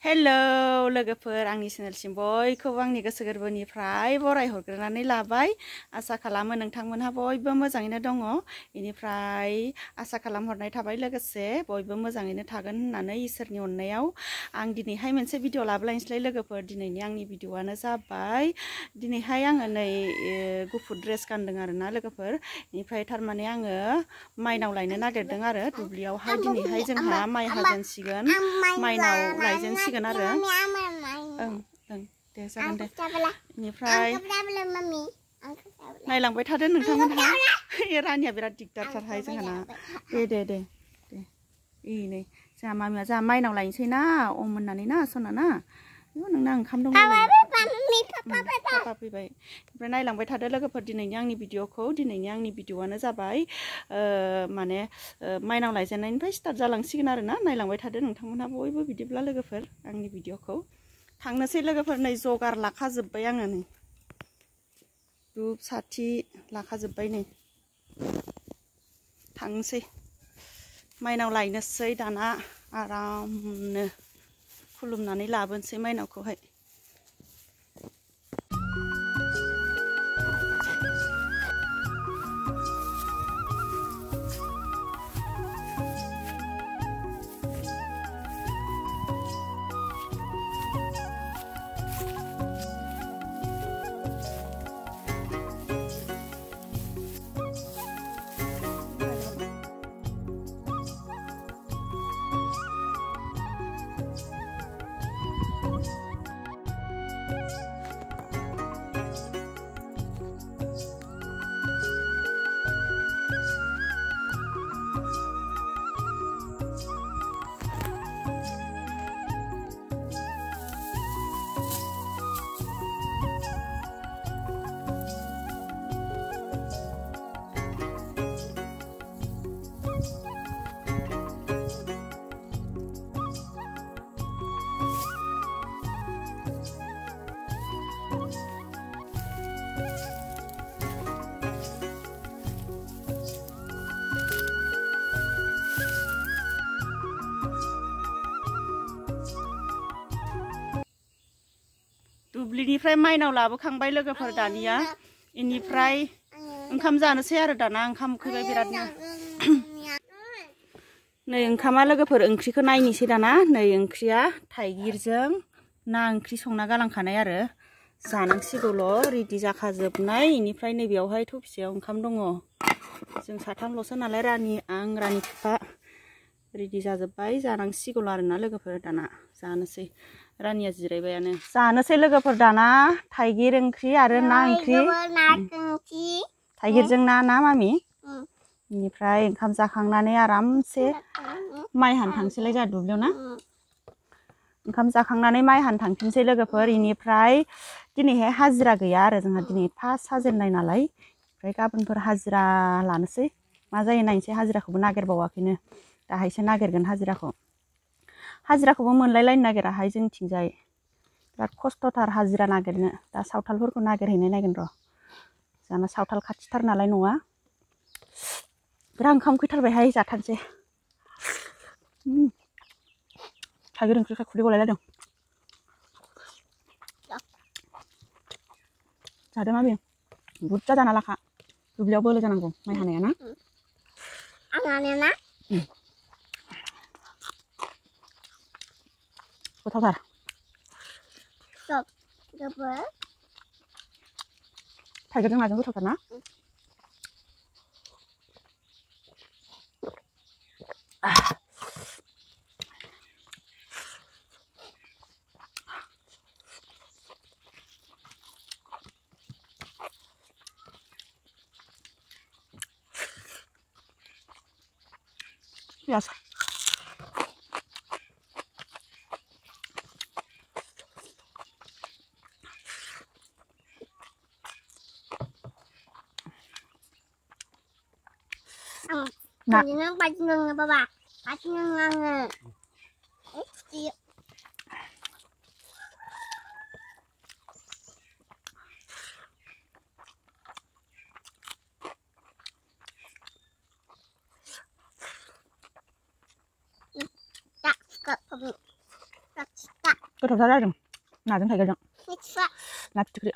Hello लोगोफोर आंनि चेनेलसिम बयखौबो आंनि गोसो गोरबोनिफ्राय बराय हरग्रोनानै लाबाय। आसा खालामो नोंथांमोनहा बयबो मोजाङैनो दङ। बेनिफ्राय आसा खालामहरनाय थाबाय लोगोसे बयबो मोजाङैनो थागोन होननानै इसोरनि अननायाव आं दिनैहाय मोनसे भिडिअ लाबोलायनोसै लोगोफोर। दिनैनि आंनि भिडिअआनो जाबाय दिनैहाय आङो नै गुफुर ड्रेस गानदों आरोना लोगोफोर। बेनिफ्राय थारमाने आङो माइनाव लायनो नागिरदों आरो दुब्लियावहाय दिनैहाय जोंहा माइ हाजेनसिगोन माइनाव लायजेनसिगोन आरो दे जागोन दे। बेनिफ्राय नायलांबाय थादो नोंथांमोनहा रानिया बिराद दिगदारथारहाय जोंहाना। दे नै जोंहा मामिया जोंहा माइनाव लायनोसै ना अम होननानै ना सना ना नोंना ओंखाम दं पापा फैबाय। ओमफ्राय नायलांबाय थादो लोगोफोर दिनैनि आंनि भिडिअखौ। दिनैनि आंनि भिडिअआनो जाबाय माने माइनाव लायजेननायनिफ्राय स्टार्ट जालांसिगोन आरो ना। नायलांबाय थादो नोंथांमोनहा बयबो बिदिब्ला लोगोफोर आंनि भिडिअखौ। थांनोसै लोगोफोर नै जगार लाखाजोब्बाय आङो नै धुप साथि लाखाजोब्बाय नै थांनोसै माइनाव लायनोसै दाना आरामनो खुलुमनानै लाबोनोसै माइनावखौहाय। दुब्लिनिफ्राय माइनाव लाबोखांबाय लोगोफोर दानिया। इनिफ्राय ओंखाम जानोसै आरो दाना ओंखाम उखैबाय बिरादनो। नै ओंखामा लोगोफोर ओंख्रिखौ नायनोसै दाना। नै ओंख्रिया थाइगिरजों ना ओंख्रि संना गालांखानाय आरो जानांसिगौल' रेडि जाखाजोबनाय। इनिफ्राय नैबेयावहाय थौफिसेयाव ओंखाम दङ। जों साथामल'सो नालाय रानि आं रानि फिफा रेडि जाजोब्बाय जानांसिगौल' आरोना लोगोफोर दाना जानोसै। रानिया जिरायबायानो जानोसै लोगोफोर दाना थाइगिर ओंख्रि आरो ना ओंख्रि थाइगिरजों ना मामि। बेनिफ्राय ओंखाम जाखांनानै आरामसे माइ हानो थांसैलाय जोंहा दुब्लियाव ना। ओंखाम जाखांनानै माइ हानो थांफिनसै लोगोफोर। इनिफ्राय दिनैहाय हाजिरा गैया आरो जोंहा दिनै फार्स्ट हाजेननाय नालाय। ओमफ्राय गाबोनफोर हाजिरा लानोसै मा जायो नायनोसै। हाजिराखौबो नागिरबावाखैनो दाहायसो नागिरगोन हाजिराखौ। हाजिराखौबो मोनलायलायनो नागिराहाय जोंथिंजाय बिराद खस्थ'थार हाजिरा नागिरनो। दा सावथालफोरखौ नागिरहैनाय नायगोन र'। जोंना सावथाल खाथिथार नालाय न'आ। बिराद ओंखाम उखैथारबायहाय जाथारसै। थाइगिर ओंख्रिखौ खुदै गलायलायदों। जादों माबि बुरजा जाना लाखा दुब्लियाव बोलो जानांगौ माइ हानाया ना। गोथावथार थाइगिरजों नाजों गोथावथार ना। Yes. Nak. Jangan pacung apa pak? Pacung ngange. Tak, tak, tak. गोथाव जादों नाजों थाइगिरजों ना फिथिख्रि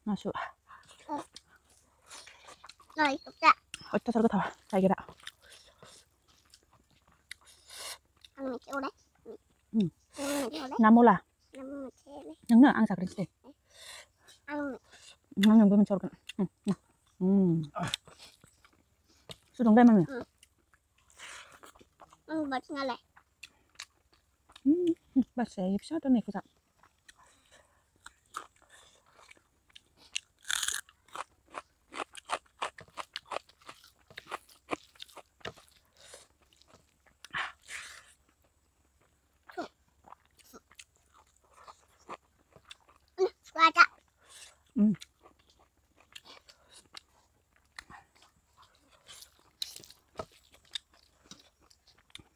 नासु 어쩌서 गोथाव थाइगिरा ना मला नोंनो आं जाग्रोनोसै दे नोंबो मोनसे हरगोन सुदुं दे मामि बाथिनालाय बाथिया फिसा दोननायखौ जा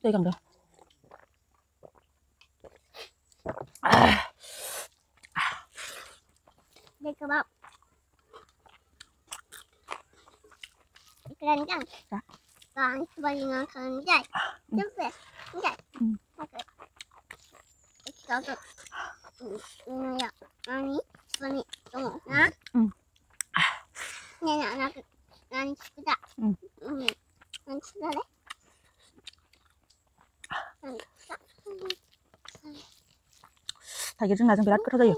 दै गांदो đây các bạn keren kan kan sebagai kerja juga enggak oke itu ini ya ini ini tunggu nah ini anak nanti kita nanti sudah deh थाइगिरजों नाजों बिराद गोथाव जायो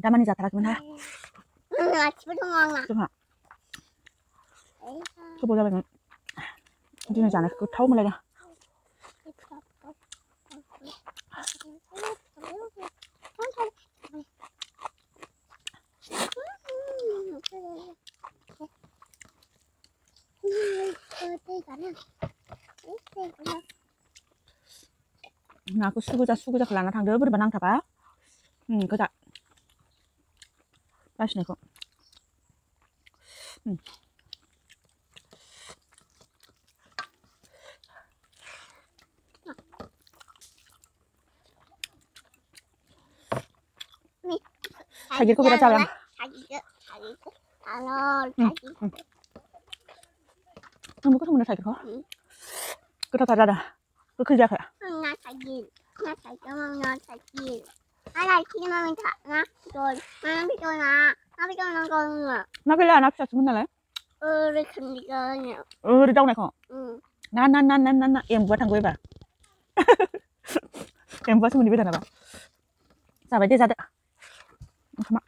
दामानि जाथाराखैमोन हा जोंहा गोबाव जाबायमोन दिनै जानायखौ गोथाव मोनलायदों नाखौ सुगोजाखौ लाना थांदो बोरैबा नांथाबा गोजा बासिनायखौ थाइगिरखौ बिराद जाबाय आंबो गोथाव मोनो थाइगिरखौ गोथावथार जादों गोखै जायाखै ना गैला ना फिसासोमोन नालाय ओरै दावनायखौ ना एम्बुआ थांगौ एबार एम्बुआसो मोनहैबाय दानाबा जाबाय दे जादो ओंखामा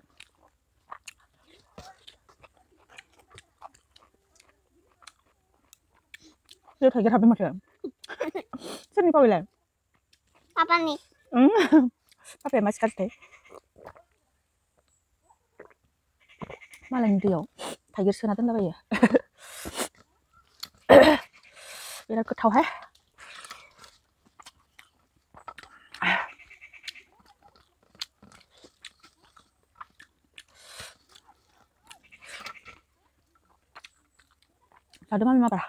थाइगिर हाबबाय माथो सोरनि पावैलाय पापानि पापाया मा सिखारसै मालायनि दैयाव थाइगिर सोना दोनलाबायो बिराद गोथावहाय जादो मामि माबार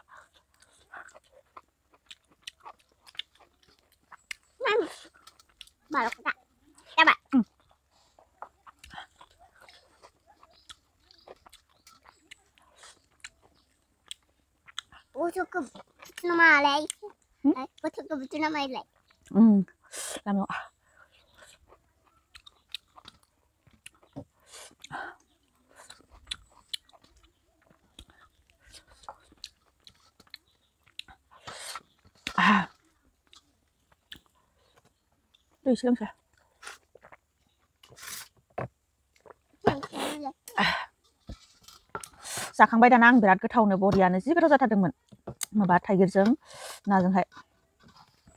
Balok tak? Coba. cukup nama lagi. Betul nama lagi. Lama. दै एसे लोंसै जाखांबाय दाना आं बिराद गोथावनो बरियानो जि गोथाव जाथारदोंमोन माबा थाइगिरजों नाजोंहाय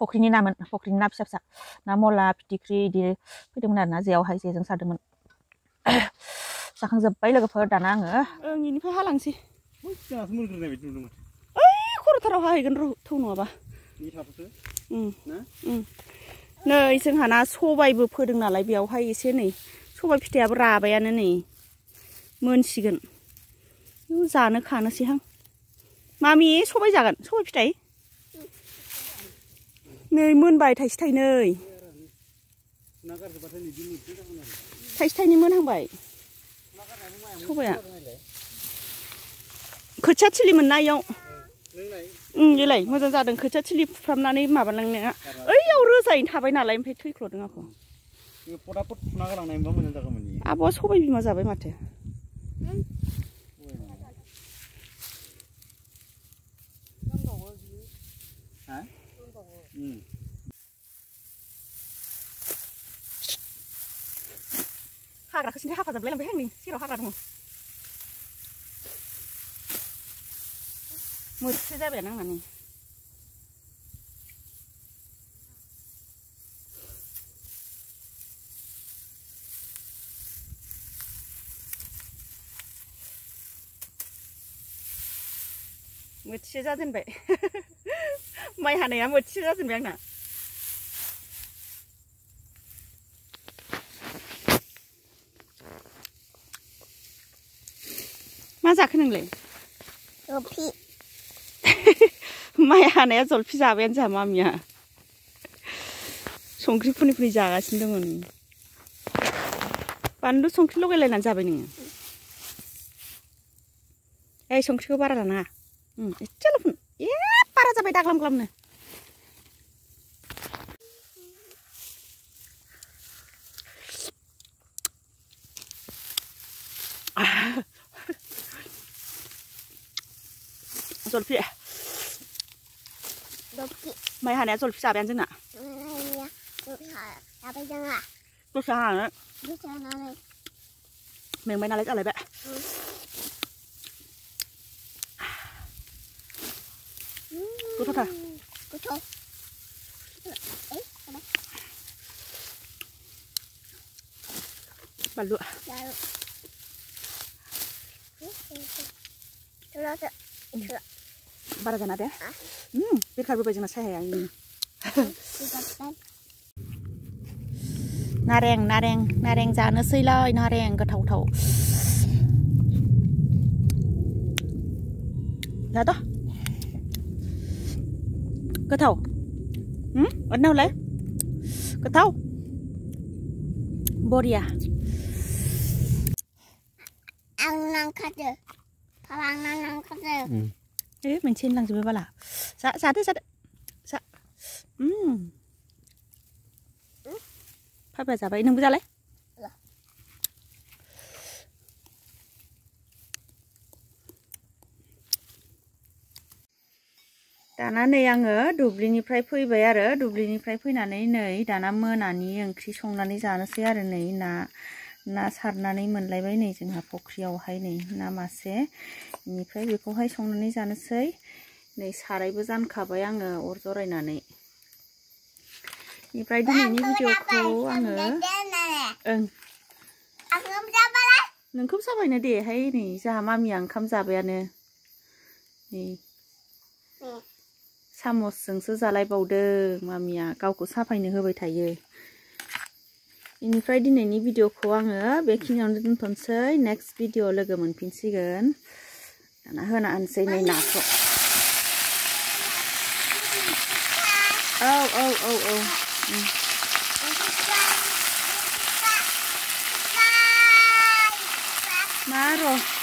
फख्रिनि नामोन फख्रिनि ना फिसा फिसा ना मला फिथिख्रि इदि फैदोंमोन आरोना जेयावहाय जेजों सारदोंमोन जाखांजोब्बाय लोगोफोर दाना आङो इनिफ्राय हालांसै ओइ खर'थाराव हाहैगोन र' थौ नङाबा नै जोंहाना सबायबो फोदों नालाय बेयावहाय एसे नै सबाय फिथाइयाबो राबायानो नै मोनसिगोन जानो खानोसैहां मामि सबाय जागोन सबाय फिथाइ नै मोनबाय थाइसे थाइनै थाइसे थाइनै मोनहांबाय सबाया खोथिया थिलि मोनना इयाव इलाय मोजां जादों खोथिया थिलि फुफ्रामनानै माबालांनाया ओइयाव रोजायैनो थाबाय नालाय ओमफ्राय थैख्ल'दों आखौ फटाफट फुना गालांनाय मोनबा मोजां जागौमोन आब'आ सबाय बिमा जाबाय माथो हाग्राखौ सिन्था हाफाजाबलाय लांबाय आंनि सेराव हाग्रा दङ मोनसे जाबाय नांनानै मोनसे जाजेनबाय माइ हानाया मोनसे जाजेनबाय आंना मा जाखो नोंलाय जलफि माइ हानाया जलफि जाबायानो जा मामिया संख्रि फुनि फुनि जागासिनो दङ नै बानलु संख्रि लगायलायनानै जाबाय नोङो ओइ संख्रिखौ बारा लानाङा एसेल' फुन बारा जाबाय दाग्लाम ग्लामनो जलफि माइ हानाया जलफि जाबायानो जोंना दस्रा हानो मेंबाय नालाय जालायबाय गोथावथार बानलु बारा जाना दे बेखारबोबाय जोंना साहाया नारें नारें नारें जानोसैलाय नारें गोथावथाव जाद' गोथाव अरनावलाय गोथाव बरिया आं नांखादो फालांना नांखादो मोनसेनो लांजोबो बाला जादो जादो जा फाइबा जाबाय नोंबो जालाय दाना नै आङो दुब्लिनिफ्राय फैबाय आरो दुब्लिनिफ्राय फैनानै नै दाना मोनानि ओंख्रि संनानै जानोसै आरो नै ना सारनानै मोनलायबाय नै जोंहा फुख्रियावहाय नै ना मासे बेनिफ्राय बेखौहाय संनानै जानोसै नै सारायबो जानखाबाय आङो अर जरायनानै बेनिफ्राय दिनैनि भिडिअखौ आङो नोंखौ जाबायनो देहाय नै जोंहा मामिया ओंखाम जाबायानो नै सामसजोंसो जालायबावदों मामिया गावखौ साफायनो होबाय थायो बेनिफ्राय दिनैनि भिडिअखौ आङो बेखिनियावनो दोनथ'नोसै नेक्स्ट भिडिअ लोगो मोनफिनसिगोन दाना होना होनसै नै नाखौ औ मा र'